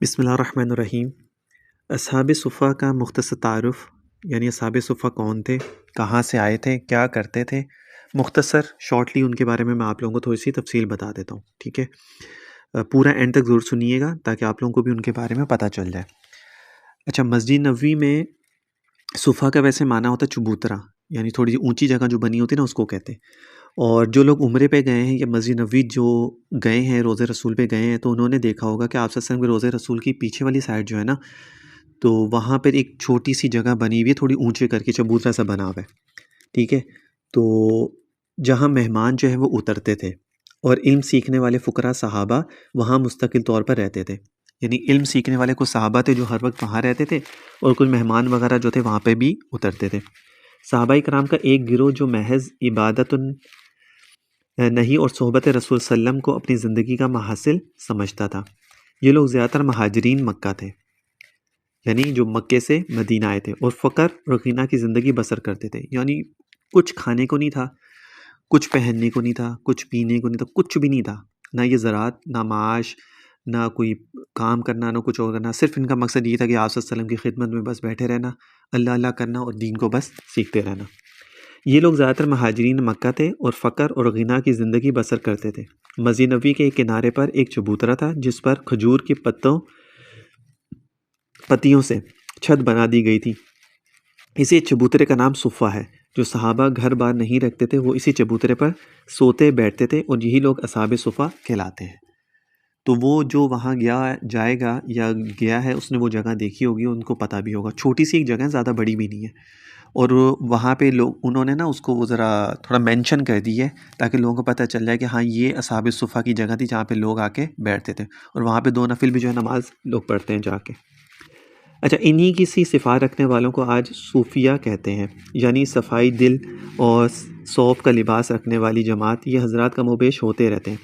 بسم اللہ الرحمن الرحیم۔ اصحاب صفہ کا مختصر تعارف، یعنی اصحاب صفہ کون تھے، کہاں سے آئے تھے، کیا کرتے تھے، مختصر شارٹلی ان کے بارے میں آپ لوگوں کو تھوڑی سی تفصیل بتا دیتا ہوں، ٹھیک ہے۔ پورا اینڈ تک ضرور سنیے گا تاکہ آپ لوگوں کو بھی ان کے بارے میں پتہ چل جائے۔ اچھا، مسجد نبوی میں صفہ کا ویسے معنی ہوتا ہے چبوترا، یعنی تھوڑی سی اونچی جگہ جو بنی ہوتی ہے نا، اس کو کہتے ہیں۔ اور جو لوگ عمرے پہ گئے ہیں یا مسجد نبوی جو گئے ہیں، روضہ رسول پہ گئے ہیں، تو انہوں نے دیکھا ہوگا کہ آپ صلی اللہ علیہ وسلم کے روضہ رسول کی پیچھے والی سائڈ جو ہے نا، تو وہاں پر ایک چھوٹی سی جگہ بنی ہوئی ہے، تھوڑی اونچے کر کے چبوترا سا بنا ہوا ہے، ٹھیک ہے۔ تو جہاں مہمان جو ہے وہ اترتے تھے اور علم سیکھنے والے فقراء صحابہ وہاں مستقل طور پر رہتے تھے، یعنی علم سیکھنے والے کچھ صحابہ تھے جو ہر وقت وہاں رہتے تھے، اور کچھ مہمان وغیرہ جو تھے وہاں پہ بھی اترتے تھے۔ صحابہ کرام کا ایک گروہ جو محض عبادت نہیں اور صحبت رسول صلی اللہ علیہ وسلم کو اپنی زندگی کا محاصل سمجھتا تھا۔ یہ لوگ زیادہ تر مہاجرین مکہ تھے، یعنی جو مکے سے مدینہ آئے تھے، اور فقر اور غنا کی زندگی بسر کرتے تھے، یعنی کچھ کھانے کو نہیں تھا، کچھ پہننے کو نہیں تھا، کچھ پینے کو نہیں تھا، کچھ بھی نہیں تھا، نہ یہ زراعت، نہ معاش، نہ کوئی کام کرنا، نہ کچھ اور کرنا۔ صرف ان کا مقصد یہ تھا کہ آپ صلی اللہ علیہ وسلم کی خدمت میں بس بیٹھے رہنا، اللہ اللہ کرنا اور دین کو بس سیکھتے رہنا۔ یہ لوگ زیادہ تر مہاجرین مکہ تھے اور فقر اور غنا کی زندگی بسر کرتے تھے۔ مسجد نبوی کے ایک کنارے پر ایک چبوترا تھا جس پر کھجور کی پتیوں سے چھت بنا دی گئی تھی۔ اسی چبوترے کا نام صفہ ہے۔ جو صحابہ گھر بار نہیں رکھتے تھے وہ اسی چبوترے پر سوتے بیٹھتے تھے، اور یہی لوگ اصحاب صفہ کہلاتے ہیں۔ تو وہ جو وہاں جائے گا یا گیا ہے، اس نے وہ جگہ دیکھی ہوگی، ان کو پتہ بھی ہوگا۔ چھوٹی سی ایک جگہ ہے، زیادہ بڑی بھی نہیں ہے، اور وہاں پہ لوگ انہوں نے نا اس کو وہ ذرا تھوڑا مینشن کر دی ہے تاکہ لوگوں کو پتہ چل جائے کہ ہاں یہ اصحاب صفہ کی جگہ تھی جہاں پہ لوگ آ کے بیٹھتے تھے، اور وہاں پہ 2 نفل بھی جو ہے نماز لوگ پڑھتے ہیں جا کے۔ اچھا، انہی کی سی صفات رکھنے والوں کو آج صوفیہ کہتے ہیں، یعنی صفائی دل اور صوف کا لباس رکھنے والی جماعت۔ یہ حضرات کم و بیش ہوتے رہتے ہیں،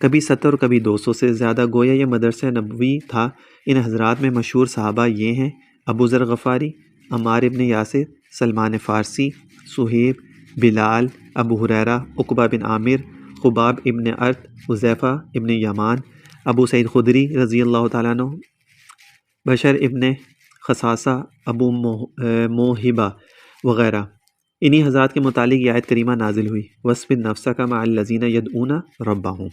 کبھی 70 اور کبھی 200 سے زیادہ۔ گویا یہ مدرسہ نبوی تھا۔ ان حضرات میں مشہور صحابہ یہ ہیں: ابو ذر غفاری، عمار ابن یاسر، سلمان فارسی، صہیب، بلال، ابو ہریرہ، عقبہ بن عامر، خباب ابن ارت، حذیفہ ابن یمان، ابو سعید خدری رضی اللہ تعالیٰ عنہ، بشر ابن خصاصہ، ابو موہبہ وغیرہ۔ انہی حضرات کے متعلق یہ آیت کریمہ نازل ہوئی: وَاصْبِرْ نَفْسَكَ مَعَ الَّذِينَ يَدْعُونَ رَبَّهُمْ۔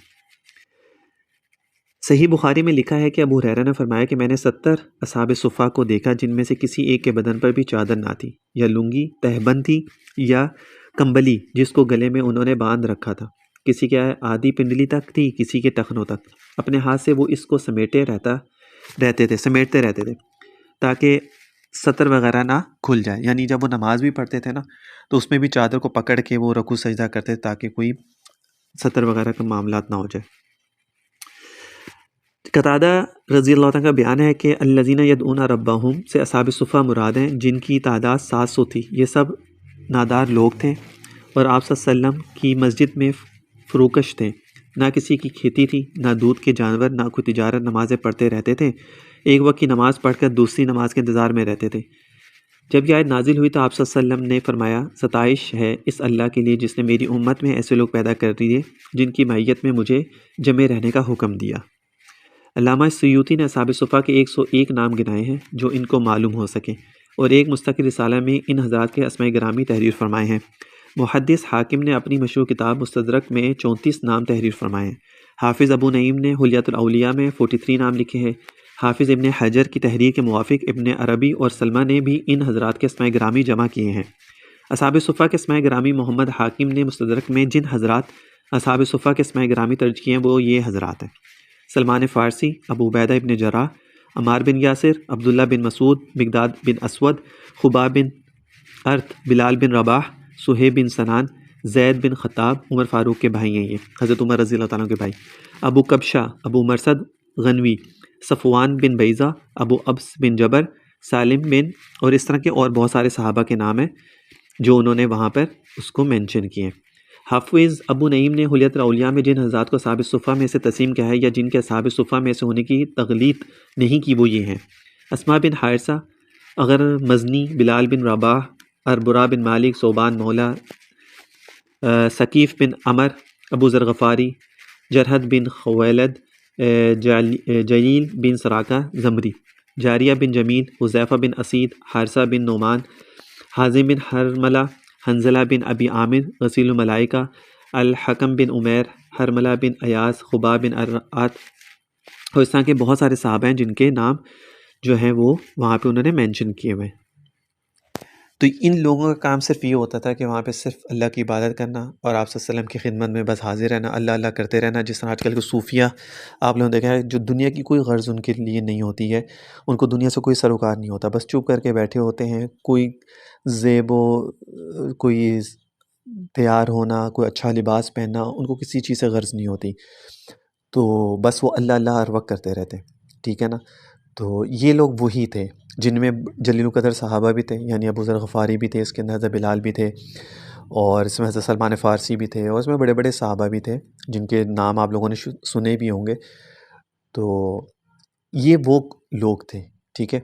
صحیح بخاری میں لکھا ہے کہ ابو ہریرہ نے فرمایا کہ میں نے 70 اصحاب صفہ کو دیکھا جن میں سے کسی ایک کے بدن پر بھی چادر نہ تھی، یا لنگی تہبند تھی، یا کمبلی جس کو گلے میں انہوں نے باندھ رکھا تھا۔ کسی کے آدھی پنڈلی تک تھی، کسی کے ٹخنوں تک۔ اپنے ہاتھ سے وہ اس کو سمیٹتے رہتے تھے تاکہ سطر وغیرہ نہ کھل جائے، یعنی جب وہ نماز بھی پڑھتے تھے نا تو اس میں بھی چادر کو پکڑ کے وہ رکوع سجدہ کرتے تھے تاکہ کوئی سطر وغیرہ کا معاملات نہ ہو جائے۔ قتادہ رضی اللہ عنہ کا بیان ہے کہ الذین یدعون ربہم سے اصحاب صفہ مراد ہیں، جن کی تعداد 700 تھی۔ یہ سب نادار لوگ تھے اور آپ صلی اللہ علیہ وسلم کی مسجد میں فروکش تھے۔ نہ کسی کی کھیتی تھی، نہ دودھ کے جانور، نہ کوئی تجارت۔ نمازیں پڑھتے رہتے تھے، ایک وقت کی نماز پڑھ کر دوسری نماز کے انتظار میں رہتے تھے۔ جب یہ آیت نازل ہوئی تو آپ صلی اللہ علیہ وسلم نے فرمایا: ستائش ہے اس اللہ کے لیے جس نے میری امت میں ایسے لوگ پیدا کر دیے جن کی معیت میں مجھے جمع رہنے کا حکم دیا۔ علامہ سیوطی نے اصحاب صفہ کے 101 نام گنائے ہیں جو ان کو معلوم ہو سکیں، اور ایک مستقل رسالہ میں ان حضرات کے اسماء گرامی تحریر فرمائے ہیں۔ محدث حاکم نے اپنی مشہور کتاب مستدرک میں 34 نام تحریر فرمائے ہیں۔ حافظ ابو نعیم نے حلیۃ الاولیاء میں 43 نام لکھے ہیں۔ حافظ ابن حجر کی تحریر کے موافق ابن عربی اور سلمہ نے بھی ان حضرات کے اسماء گرامی جمع کیے ہیں۔ اصحاب صفہ کے اسماء گرامی محمد حاکم نے مستدرک میں جن حضرات اصحاب صفہ کے اسماء گرامی درج کیے ہیں وہ یہ حضرات ہیں: سلمان فارسی، ابو عبیدہ ابن جراح، عمار بن یاسر، عبداللہ بن مسعود، مقداد بن اسود، خباب بن ارت، بلال بن رباح، صہیب بن سنان، زید بن خطاب۔ عمر فاروق کے بھائی ہیں یہ، حضرت عمر رضی اللہ تعالیٰ عنہ کے بھائی۔ ابو کبشہ، ابو مرثد غنوی، صفوان بن بیضہ، ابو ابس بن جبر، سالم بن، اور اس طرح کے اور بہت سارے صحابہ کے نام ہیں جو انہوں نے وہاں پر اس کو مینشن کیے۔ حافظ ابو نعیم نے حلیۃ الاولیاء میں جن حضرات کو اصحاب صفہ میں سے تسلیم کیا ہے یا جن کے اصحاب صفہ میں سے ہونے کی تغلیط نہیں کی وہ یہ ہیں: اسماء بن حارثہ، اغر مزنی، بلال بن رباح، اربرا بن مالک، صوبان مولا، ثقیف بن عمر، ابو ذر غفاری، جرحد بن خویلد، جلیل بن سراقہ زمری، جاریہ بن جمیل، حذیفہ بن اسید، حارثہ بن نعمان، حازم بن حرملہ، حنزلہ بن ابی عامر غسیل الملائکہ، الحکم بن عمیر، حرملہ بن ایاز، خباب بن ارعت، اور اس طرح کے بہت سارے صحابہ ہیں جن کے نام جو ہیں وہ وہاں پہ انہوں نے مینشن کیے ہوئے ہیں۔ تو ان لوگوں کا کام صرف یہ ہوتا تھا کہ وہاں پہ صرف اللہ کی عبادت کرنا اور آپ صلی اللہ علیہ وسلم کی خدمت میں بس حاضر رہنا، اللہ اللہ کرتے رہنا، جس طرح آج کل کے صوفیہ آپ لوگوں نے دیکھا ہے، جو دنیا کی کوئی غرض ان کے لیے نہیں ہوتی ہے، ان کو دنیا سے کوئی سروکار نہیں ہوتا، بس چپ کر کے بیٹھے ہوتے ہیں، کوئی زیب و کوئی تیار ہونا، کوئی اچھا لباس پہننا، ان کو کسی چیز سے غرض نہیں ہوتی، تو بس وہ اللہ اللہ ہر وقت کرتے رہتے، ٹھیک ہے نا۔ تو یہ لوگ وہی تھے جن میں جلیل القدر صحابہ بھی تھے، یعنی ابو ذر غفاری بھی تھے، اس کے اندر حضرت بلال بھی تھے، اور اس میں حضرت سلمان فارسی بھی تھے، اور اس میں بڑے بڑے صحابہ بھی تھے جن کے نام آپ لوگوں نے سنے بھی ہوں گے۔ تو یہ وہ لوگ تھے، ٹھیک ہے۔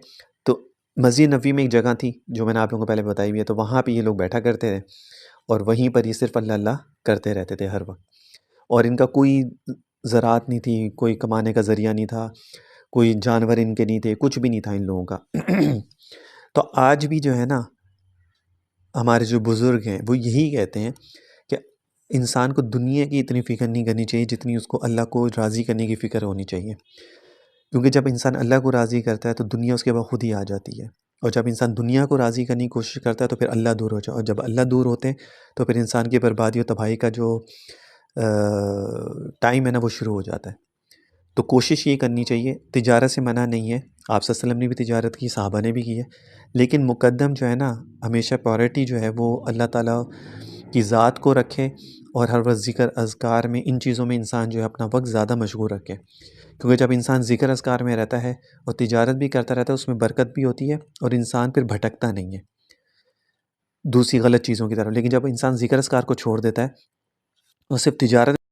تو مسجد نبوی میں ایک جگہ تھی جو میں نے آپ لوگوں کو پہلے بتائی ہوئی ہے، تو وہاں پہ یہ لوگ بیٹھا کرتے تھے اور وہیں پر یہ صرف اللہ اللہ کرتے رہتے تھے ہر وقت، اور ان کا کوئی زراعت نہیں تھی، کوئی کمانے کا ذریعہ نہیں تھا، کوئی جانور ان کے نہیں تھے، کچھ بھی نہیں تھا ان لوگوں کا۔ تو آج بھی جو ہے نا ہمارے جو بزرگ ہیں وہ یہی کہتے ہیں کہ انسان کو دنیا کی اتنی فکر نہیں کرنی چاہیے جتنی اس کو اللہ کو راضی کرنے کی فکر ہونی چاہیے، کیونکہ جب انسان اللہ کو راضی کرتا ہے تو دنیا اس کے بعد خود ہی آ جاتی ہے، اور جب انسان دنیا کو راضی کرنے کی کوشش کرتا ہے تو پھر اللہ دور ہو جائے، اور جب اللہ دور ہوتے ہیں تو پھر انسان کی بربادی اور تباہی کا جو ٹائم ہے نا وہ شروع ہو جاتا ہے۔ تو کوشش یہ کرنی چاہیے، تجارت سے منع نہیں ہے، آپ صلی اللہ علیہ وسلم نے بھی تجارت کی، صحابہ نے بھی کی ہے، لیکن مقدم جو ہے نا ہمیشہ پرائورٹی جو ہے وہ اللہ تعالیٰ کی ذات کو رکھے، اور ہر وقت ذکر اذکار میں ان چیزوں میں انسان جو ہے اپنا وقت زیادہ مشغول رکھے، کیونکہ جب انسان ذکر اذکار میں رہتا ہے اور تجارت بھی کرتا رہتا ہے اس میں برکت بھی ہوتی ہے، اور انسان پھر بھٹکتا نہیں ہے دوسری غلط چیزوں کی طرف۔ لیکن جب انسان ذکر اذکار کو چھوڑ دیتا ہے اور صرف تجارت